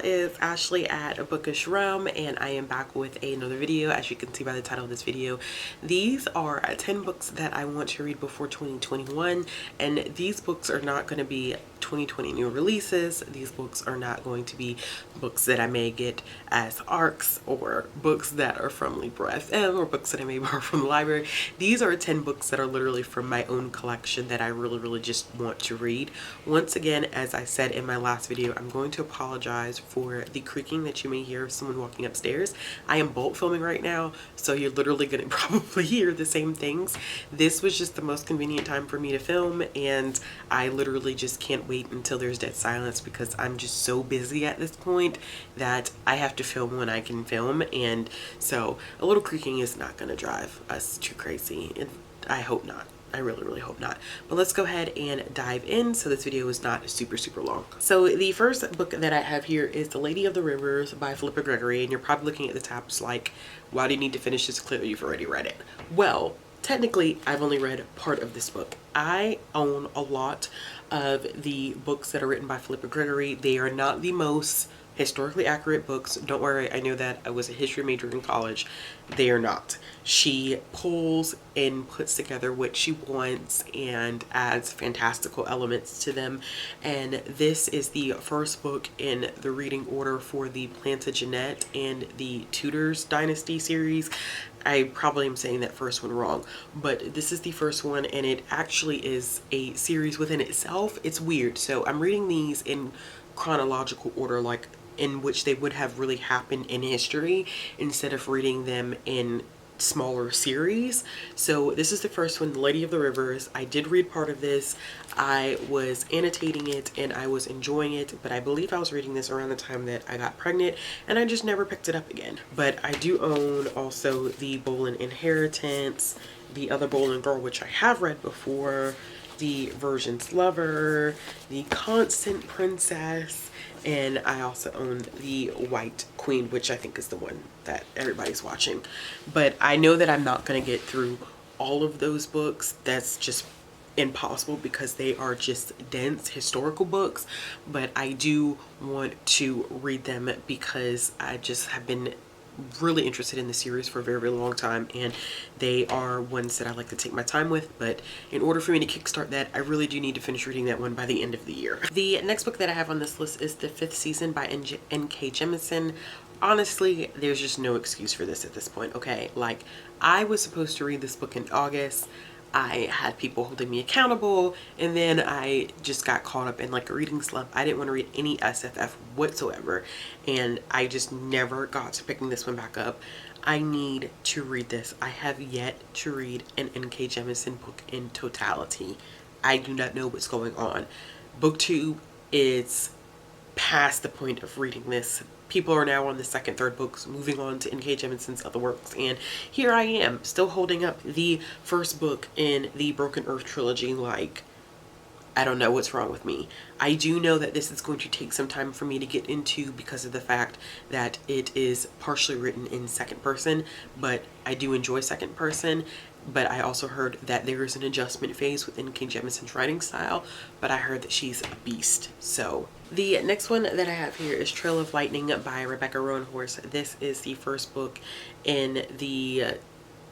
is Ashley at A Bookish Realm, and I am back with another video. As you can see by the title of this video, these are 10 books that I want to read before 2021, and these books are not going to be 2020 new releases. These books are not going to be books that I may get as ARCs or books that are from Libro FM or books that I may borrow from the library. These are 10 books that are literally from my own collection that I really just want to read. Once again, as I said in my last video, I'm going to apologize for the creaking that you may hear of someone walking upstairs. I am bulk filming right now, so you're literally going to probably hear the same things. This was just the most convenient time for me to film, and I literally just can't wait until there's dead silence because I'm just so busy at this point that I have to film when I can film, and so a little creaking is not going to drive us too crazy, and I hope not. I really hope not. But let's go ahead and dive in so this video is not super long. So the first book that I have here is The Lady of the Rivers by Philippa Gregory, and you're probably looking at the tabs like, why do you need to finish this? Clearly you've already read it. Well, technically I've only read part of this book. I own a lot of the books that are written by Philippa Gregory. They are not the most historically accurate books. Don't worry, I know that. I was a history major in college. They are not. She pulls and puts together what she wants and adds fantastical elements to them. And this is the first book in the reading order for the Plantagenet and the Tudors Dynasty series. I probably am saying that first one wrong, but this is the first one, and it actually is a series within itself. It's weird. So I'm reading these in chronological order, like in which they would have really happened in history, instead of reading them in smaller series. So this is the first one, The Lady of the Rivers. I did read part of this. I was annotating it and I was enjoying it, but I believe I was reading this around the time that I got pregnant and I just never picked it up again. But I do own also the Bolin Inheritance, The Other Bolin Girl, which I have read before, The Virgin's Lover, The Constant Princess, and I also own The White Queen, which I think is the one that everybody's watching. But I know that I'm not going to get through all of those books. That's just impossible because they are just dense historical books. But I do want to read them because I just have been really interested in the series for a very long time, and they are ones that I like to take my time with. But in order for me to kickstart that, I really do need to finish reading that one by the end of the year. The next book that I have on this list is The Fifth Season by N.K. Jemisin. Honestly, there's just no excuse for this at this point, okay? Like, I was supposed to read this book in August. I had people holding me accountable, and then I just got caught up in like a reading slump. I didn't want to read any SFF whatsoever, and I just never got to picking this one back up. I need to read this. I have yet to read an N.K. Jemisin book in totality. I do not know what's going on. Booktube is past the point of reading this. People are now on the second, third books, moving on to N.K. Jemisin's other works, and here I am, still holding up the first book in the Broken Earth trilogy. Like, I don't know what's wrong with me. I do know that this is going to take some time for me to get into because of the fact that it is partially written in second person, but I do enjoy second person. But I also heard that there is an adjustment phase within N.K. Jemisin's writing style, but I heard that she's a beast. So the next one that I have here is Trail of Lightning by Rebecca Roanhorse. This is the first book in the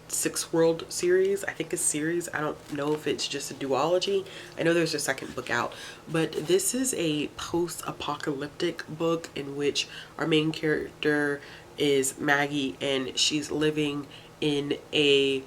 Six World series. I think it's series. I don't know if it's just a duology. I know there's a second book out, but this is a post-apocalyptic book in which our main character is Maggie, and she's living in a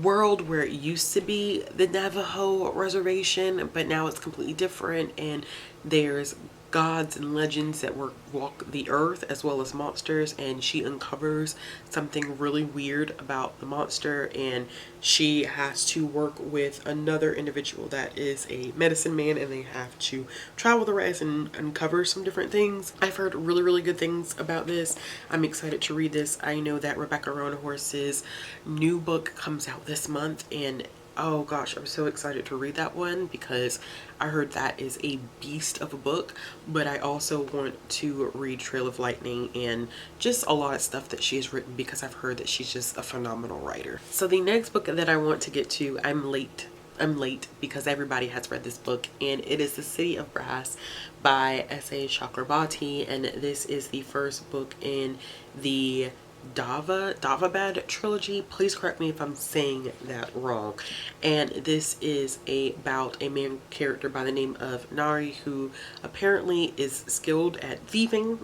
world where it used to be the Navajo reservation, but now it's completely different, and there's gods and legends that walk the earth as well as monsters, and she uncovers something really weird about the monster, and she has to work with another individual that is a medicine man, and they have to travel the rest and uncover some different things. I've heard really good things about this. I'm excited to read this. I know that Rebecca Roanhorse's new book comes out this month, and oh gosh, I'm so excited to read that one because I heard that is a beast of a book. But I also want to read Trail of Lightning and just a lot of stuff that she has written because I've heard that she's just a phenomenal writer. So the next book that I want to get to, I'm late I'm late because everybody has read this book, and it is The City of Brass by S.A. Chakrabarti, and this is the first book in the Davabad trilogy. Please correct me if I'm saying that wrong. And this is about a main character by the name of Nari, who apparently is skilled at thieving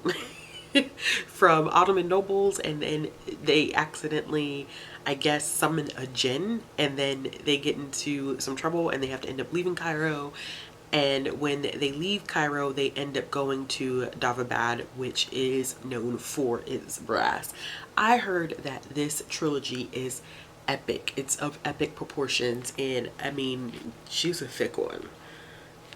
from Ottoman nobles, and then they accidentally, I guess, summon a jinn, and then they get into some trouble and they have to end up leaving Cairo. And when they leave Cairo, they end up going to Davabad, which is known for its brass. I heard that this trilogy is epic. It's of epic proportions, and I mean, she's a thick one.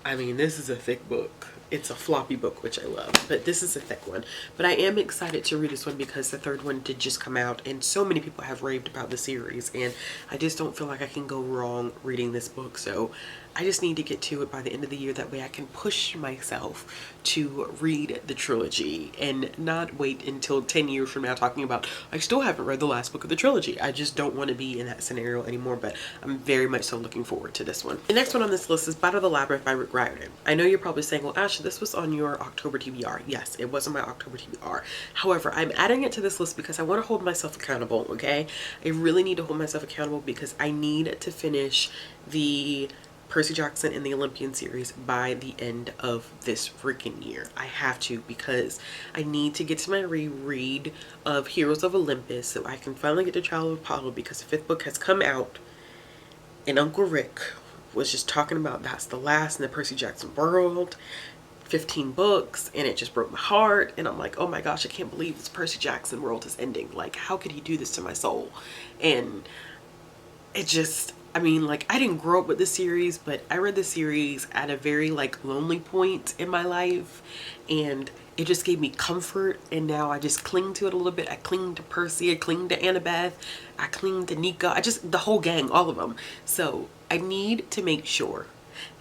I mean, this is a thick book. It's a floppy book, which I love, but this is a thick one. But I am excited to read this one because the third one did just come out, and so many people have raved about the series, and I just don't feel like I can go wrong reading this book. So I just need to get to it by the end of the year. That way I can push myself to read the trilogy and not wait until 10 years from now talking about, I still haven't read the last book of the trilogy. I just don't want to be in that scenario anymore, but I'm very much so looking forward to this one. The next one on this list is Battle of the Labyrinth by Rick Riordan. I know you're probably saying, well, Ashley, this was on your October TBR. Yes, it was on my October TBR. However, I'm adding it to this list because I want to hold myself accountable, okay? I really need to hold myself accountable because I need to finish the Percy Jackson and the Olympian series by the end of this freaking year. I have to, because I need to get to my reread of Heroes of Olympus so I can finally get to Child of Apollo, because the 5th book has come out and Uncle Rick was just talking about that's the last in the Percy Jackson world. 15 books, and it just broke my heart, and I'm like, oh my gosh, I can't believe this Percy Jackson world is ending. Like, how could he do this to my soul? And it just, I mean, like, I didn't grow up with the series, but I read the series at a very like lonely point in my life, and it just gave me comfort, and now I just cling to it a little bit. I cling to Percy, I cling to Annabeth, I cling to Nika, I just, the whole gang, all of them. So I need to make sure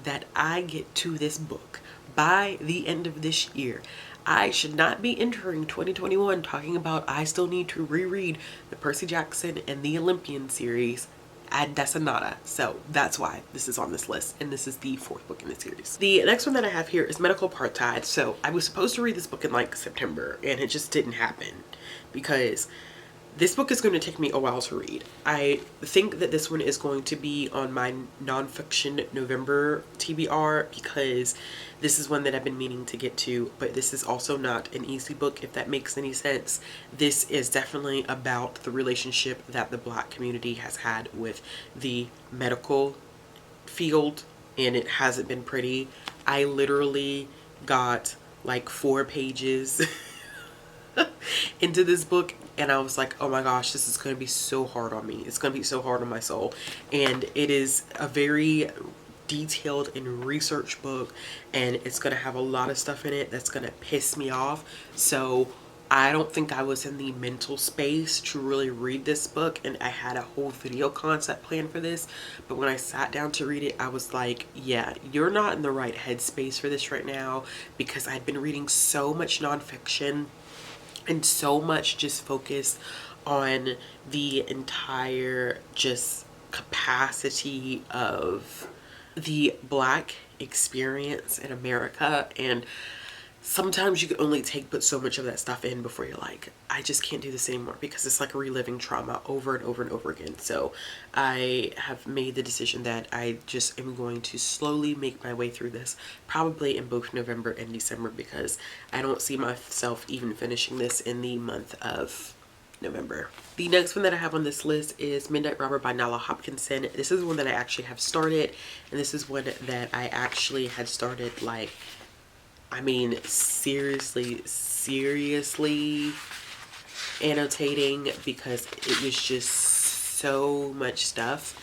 that I get to this book by the end of this year. I should not be entering 2021 talking about I still need to reread the Percy Jackson and the Olympian series ad decenata. So that's why this is on this list, and this is the 4th book in the series. The next one that I have here is Medical Apartheid. So I was supposed to read this book in like September, and it just didn't happen because this book is going to take me a while to read. I think that this one is going to be on my nonfiction November TBR because this is one that I've been meaning to get to, but this is also not an easy book, if that makes any sense. This is definitely about the relationship that the Black community has had with the medical field, and it hasn't been pretty. I literally got like 4 pages into this book, and I was like, oh my gosh, this is going to be so hard on me. It's going to be so hard on my soul. And it is a very detailed and research book, and it's going to have a lot of stuff in it that's going to piss me off. So I don't think I was in the mental space to really read this book, and I had a whole video concept plan for this, but when I sat down to read it, I was like, yeah, you're not in the right headspace for this right now, because I'd been reading so much nonfiction and so much just focused on the entire just capacity of the Black experience in America, and sometimes you can only take but so much of that stuff in before you're like, I just can't do this anymore, because it's like reliving trauma over and over and over again. So I have made the decision that I just am going to slowly make my way through this, probably in both November and December, because I don't see myself even finishing this in the month of November. The next one that I have on this list is Midnight Robber by Nalo Hopkinson. This is one that I actually have started, and this is one that I actually had started like, I mean, seriously annotating, because it was just so much stuff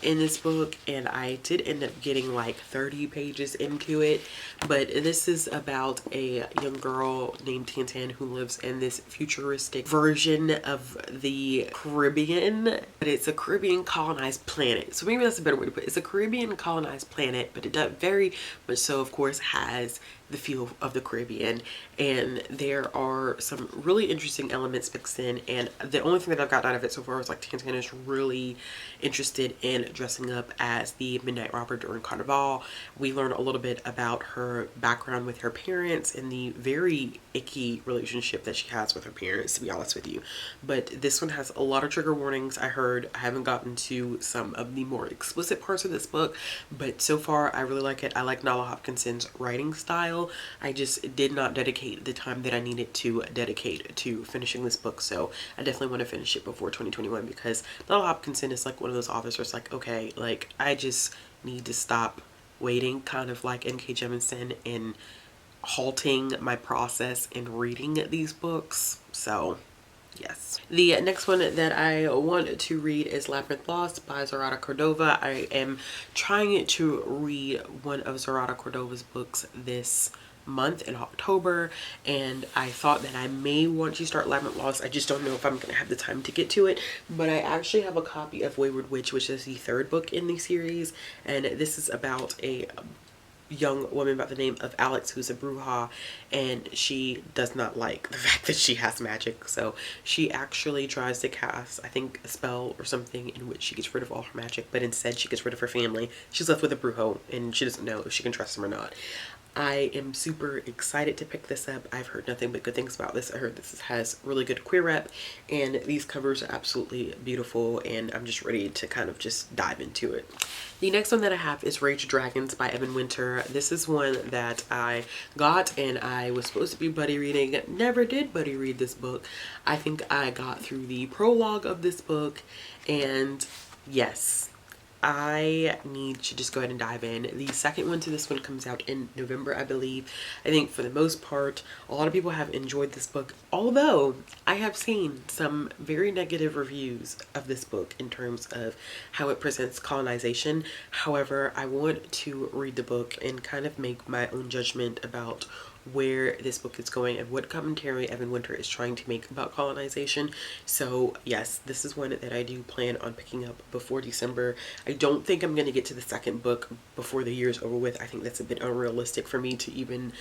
in this book, and I did end up getting like 30 pages into it. But this is about a young girl named Tantan who lives in this futuristic version of the Caribbean, but it's a Caribbean colonized planet. So maybe that's a better way to put it. It's a Caribbean colonized planet, but it does very much so, of course, has the feel of the Caribbean, and there are some really interesting elements mixed in. And the only thing that I've gotten out of it so far is like Tantan is really interested in dressing up as the Midnight Robber during Carnival. We learn a little bit about her background with her parents and the very icky relationship that she has with her parents, to be honest with you. But this one has a lot of trigger warnings. I haven't gotten to some of the more explicit parts of this book, but so far I really like it. I like Nala Hopkinson's writing style. I just did not dedicate the time that I needed to dedicate to finishing this book, so I definitely want to finish it before 2021, because Nala Hopkinson is like one of those authors where it's like, okay, like I just need to stop waiting, kind of like N.K. Jemisin, and halting my process in reading these books. So yes. The next one that I want to read is Labyrinth Lost by Zoraida Cordova. I am trying to read one of Zoraida Cordova's books this month in October, and I thought that I may want to start Labyrinth Lost. I just don't know if I'm gonna have the time to get to it, but I actually have a copy of Wayward Witch, which is the third book in the series, and this is about a young woman by the name of Alex who's a bruja, and she does not like the fact that she has magic, so she actually tries to cast, I think, a spell or something in which she gets rid of all her magic, but instead she gets rid of her family. She's left with a brujo and she doesn't know if she can trust him or not. I am super excited to pick this up. I've heard nothing but good things about this. I heard this has really good queer rep, and these covers are absolutely beautiful, and I'm just ready to kind of just dive into it. The next one that I have is Rage Dragons by Evan Winter. This is one that I got and I was supposed to be buddy reading. Never did buddy read this book. I think I got through the prologue of this book, and yes, I need to just go ahead and dive in. The second one to this one comes out in November, I believe. I think for the most part, a lot of people have enjoyed this book, although I have seen some very negative reviews of this book in terms of how it presents colonization. However, I want to read the book and kind of make my own judgment about where this book is going and what commentary Evan Winter is trying to make about colonization. So yes, this is one that I do plan on picking up before December. I don't think I'm going to get to the second book before the year's over with. I think that's a bit unrealistic for me to even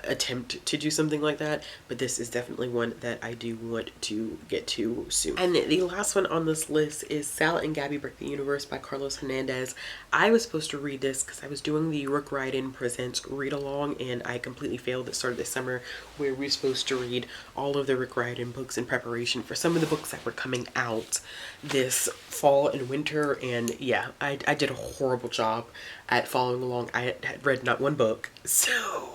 attempt to do something like that, but this is definitely one that I do want to get to soon. And the last one on this list is Sal and Gabby Break the Universe by Carlos Hernandez. I was supposed to read this because I was doing the Rook Riordan Presents read along, and I completely failed at the start of this summer, where we were supposed to read all of the Rook Riordan books in preparation for some of the books that were coming out this fall and winter. And yeah, I did a horrible job at following along. I had read not one book, so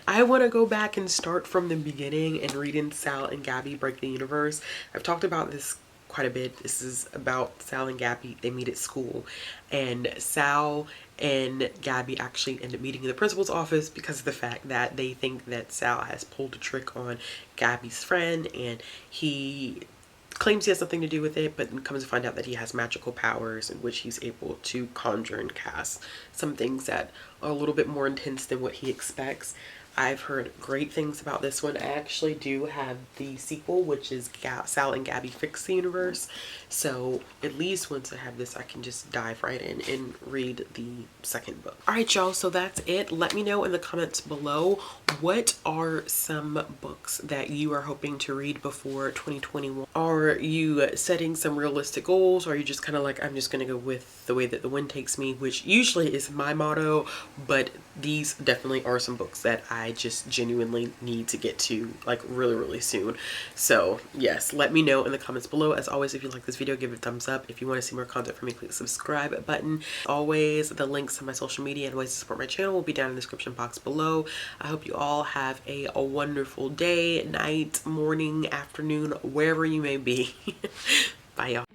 I want to go back and start from the beginning and read in Sal and Gabby Break the Universe. I've talked about this quite a bit. This is about Sal and Gabby. They meet at school, and Sal and Gabby actually end up meeting in the principal's office because of the fact that they think that Sal has pulled a trick on Gabby's friend, and he claims he has nothing to do with it, but comes to find out that he has magical powers in which he's able to conjure and cast some things that are a little bit more intense than what he expects. I've heard great things about this one. I actually do have the sequel, which is Sal and Gabby Fix the Universe. So at least once I have this, I can just dive right in and read the second book. Alright y'all, so that's it. Let me know in the comments below, what are some books that you are hoping to read before 2021? Are you setting some realistic goals? Or are you just kind of like, I'm just going to go with the way that the wind takes me, which usually is my motto, but these definitely are some books that I just genuinely need to get to, like, really soon. So yes, let me know in the comments below. As always, if you like this video, give it a thumbs up. If you want to see more content from me, click the subscribe button. Always, the links to my social media and ways to support my channel will be down in the description box below. I hope you all have a wonderful day, night, morning, afternoon, wherever you may be. Bye y'all.